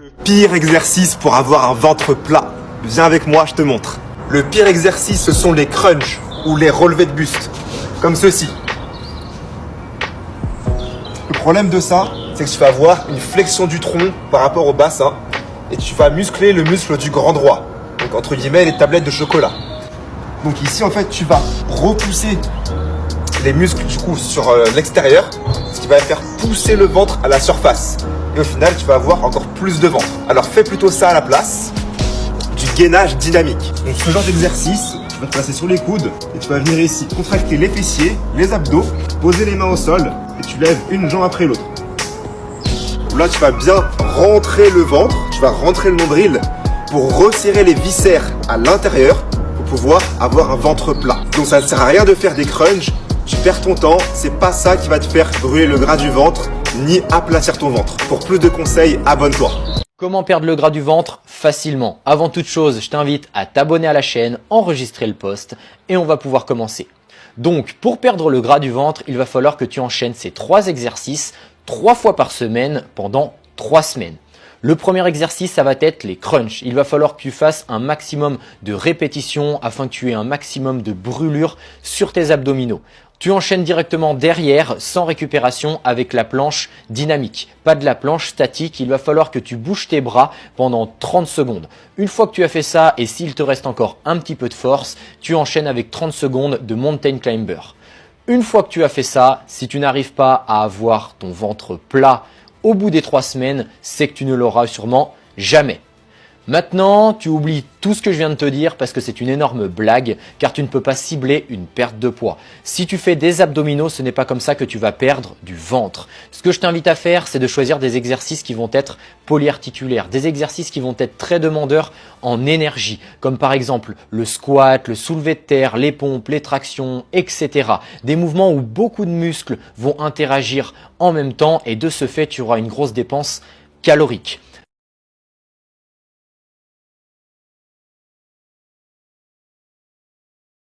Le pire exercice pour avoir un ventre plat. Viens avec moi, je te montre. Le pire exercice, ce sont les crunchs ou les relevés de buste, comme ceci. Le problème de ça, c'est que tu vas avoir une flexion du tronc par rapport au bassin et tu vas muscler le muscle du grand droit. Donc entre guillemets, les tablettes de chocolat. Donc ici, en fait, tu vas repousser les muscles du coup sur l'extérieur, ce qui va faire pousser le ventre à la surface. Et au final, tu vas avoir encore plus de ventre. Alors fais plutôt ça à la place du gainage dynamique. Donc ce genre d'exercice, tu vas te placer sur les coudes et tu vas venir ici contracter les fessiers, les abdos, poser les mains au sol et tu lèves une jambe après l'autre. Là, tu vas bien rentrer le ventre, tu vas rentrer le nombril pour resserrer les viscères à l'intérieur pour pouvoir avoir un ventre plat. Donc ça ne sert à rien de faire des crunchs, tu perds ton temps, c'est pas ça qui va te faire brûler le gras du ventre ni aplatir ton ventre. Pour plus de conseils, abonne-toi. Comment perdre le gras du ventre? Facilement. Avant toute chose, je t'invite à t'abonner à la chaîne, enregistrer le post et on va pouvoir commencer. Donc, pour perdre le gras du ventre, il va falloir que tu enchaînes ces 3 exercices 3 fois par semaine pendant 3 semaines. Le premier exercice, ça va être les crunchs. Il va falloir que tu fasses un maximum de répétitions afin que tu aies un maximum de brûlure sur tes abdominaux. Tu enchaînes directement derrière sans récupération avec la planche dynamique, pas de la planche statique. Il va falloir que tu bouges tes bras pendant 30 secondes. Une fois que tu as fait ça et s'il te reste encore un petit peu de force, tu enchaînes avec 30 secondes de mountain climber. Une fois que tu as fait ça, si tu n'arrives pas à avoir ton ventre plat au bout des 3 semaines, c'est que tu ne l'auras sûrement jamais. Maintenant, tu oublies tout ce que je viens de te dire parce que c'est une énorme blague car tu ne peux pas cibler une perte de poids. Si tu fais des abdominaux, ce n'est pas comme ça que tu vas perdre du ventre. Ce que je t'invite à faire, c'est de choisir des exercices qui vont être polyarticulaires, des exercices qui vont être très demandeurs en énergie, comme par exemple le squat, le soulevé de terre, les pompes, les tractions, etc. Des mouvements où beaucoup de muscles vont interagir en même temps et de ce fait, tu auras une grosse dépense calorique.